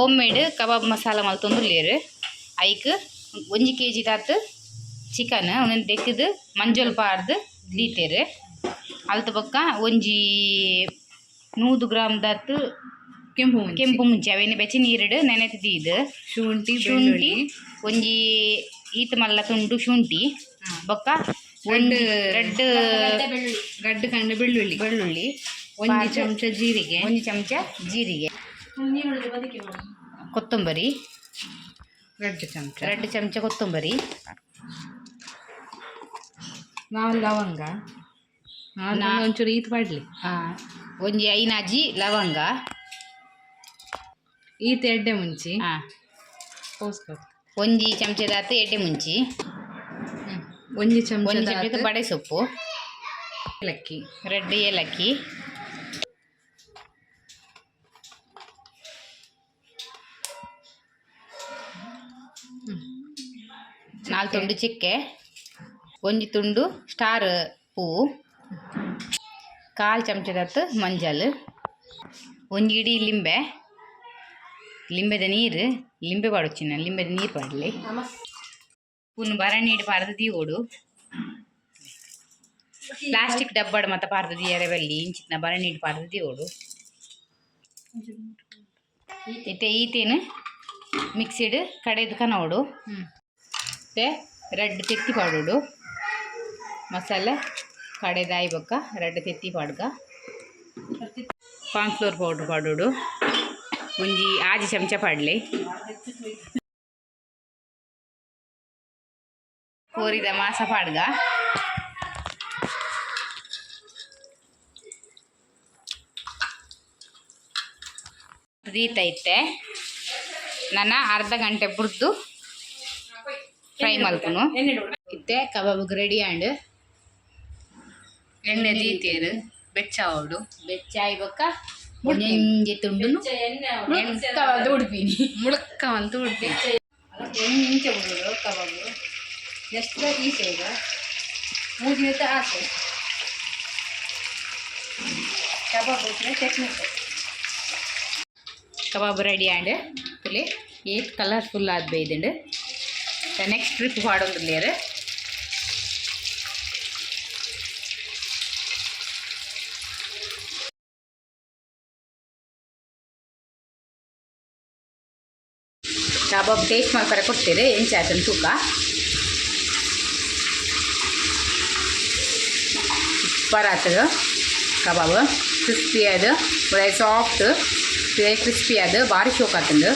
home made ಕಬಾಬ್ masala ಮಲ್ತೊಂದುಲ್ಲೇರು hike 1 kg ದಾತ್ chicken ಒಂದೊಂದು ತೆಗೆದು ಮಂಜಲ್ ಪಾರ್ದು ದೀತೇರು ಅಲ್ತ ಬೊಕ್ಕ ಒಂಜಿ 100 ಗ್ರಾಮ್ ದಾತ್ ಕೆಂಪು ಮುಂಚಿ ಅವೇನು ಬೆಚ್ಚ ನೀರಿಡು ನೆನೆದು ದೀದು ಶುಂಠಿ ಒಂಜಿ ಈತ ಮಲ್ಲ ತುಂಡು ಶುಂಠಿ ಬೊಕ್ಕ ಒಂದು ಗಡ್ಡು ಕಂಡು ಬೆಳ್ಳುಳ್ಳಿ 1 ಚಮಚ ಜೀರಿಗೆ ಕೊತ್ತಂಬರಿ 2 ಚಮಚ ಕೊತ್ತಂಬರಿ ಲವಂಗ ಒಂಚೂರು ಈತ್ ಬಾಡ್ಲಿ ಒಂಜಿ 5 ಅಜಿ ಲವಂಗ ಈತ ಎಡ್ಡೆ ಮುಂಚಿ ಒಂಜಿ ಚಮಚದಾತು ಎಡ್ಡೆ ಮುಂಚಿ 1 ಚಮಚ ಬಡೆ ಸೊಪ್ಪು ಏಲಕ್ಕಿ ರೆಡ್ ಏಲಕ್ಕಿ ನಾಲ್ ತುಂಡು ಚಿಕ್ಕೆ ಒಂಜಿ ತುಂಡು ಸ್ಟಾರ್ ಹೂವು 1/4 ಚಮಚದತ್ತು ಮಂಜಲ್ ಒಂಜಿ ಇಡೀ ಲಿಂಬೆದ ನೀರು ಲಿಂಬೆ ಪಾಡೊಚ್ಚಿನ ಲಿಂಬೆದ ನೀರು ಪಾಡಲಿ ಪುನ್ ಬರಣೀಡು ಪಾರ್ದು ದೀವೋಡು ಪ್ಲಾಸ್ಟಿಕ್ ಡಬ್ಬಡ್ ಮತ್ತ ಪಾರ್ದು ದಿಯರೆ ಬಲ್ಲಿ ಇಂಚಿನ ಬರಣೀಡು ಪಾರ್ದು ದೀವೋಡು ಈತೇನು ಮಿಕ್ಸಿಡ್ ಕಡೆದು ಕನೋಡು ರೆಡ್ ತೆತ್ತಿ ಪಾಡೋಡು ಮಸಾಲೆ ಕಡೆದಾಯಿ ಬೊಕ್ಕ ರೆಡ್ ತೆತ್ತಿ ಪಾಡ್ಗ ಕಾರ್ನ್ಫ್ಲೋರ್ ಪೌಡ್ರ್ ಪಾಡೋಡು ಒಂಜಿ 6 ಚಮಚ ಪಾಡ್ಲಿ ಕೋರಿದ ಮಾಸ ಪಾಡ್ಗ ದೀತೈತೆ ನನ್ನ ಅರ್ಧ ಗಂಟೆ ಬುರ್ದು ಫ್ರೈ ಮಲ್ಪುನು ಇತ್ತೆ ಕಬಾಬ್ ರೆಡಿ ಆಂಡ್ ಎಣ್ಣೆ ದೀತೇರು ಬೆಚ್ಚಾವಡು ಬೆಚ್ಚಾಯಿ ಬೊಕ್ಕ ಒಂಜಿ ತುಂಡುನು ಕಬಾಬ್ ಉಡ್ಪೀನಿ ಮುಳುಕ್ಕವಂತ ಉಡ್ಪಿ ಎಂಚ ಉಡುಡು ಕಬಾಬು ಜಸ್ಟ್ ಈಸೆ ಈಗ ಮೂಜಿನತ್ತ ಆಸೆ kebab technique kebab ready and ತುಲೆ ಏತ್ ಕಲರ್ಫುಲ್ ಆದ್ ಬೈದುಂಡು ನೆಕ್ಸ್ಟ್ ಟ್ರಿಪ್ ಪಾಡೊಂದುಲ್ಲೇರು ಕಬಾಬ್ ಟೇಸ್ಟ್ ಮಾಡ್ತಾರೆ ಕೊಡ್ತೀರಿ ಎಂಚ ಆಯ್ತು ತೂಕ ಸೂಪರ್ ಆಗ್ತದೆ ಕಬಾಬ್ ಕ್ರಿಸ್ಪಿ ಅದು ಒಳ್ಳೆ ಸಾಫ್ಟ್ ಕ್ರಿಸ್ಪಿ ಅದು ಭಾರಿ ಶೋಕ್ ಆಗ್ತದೆ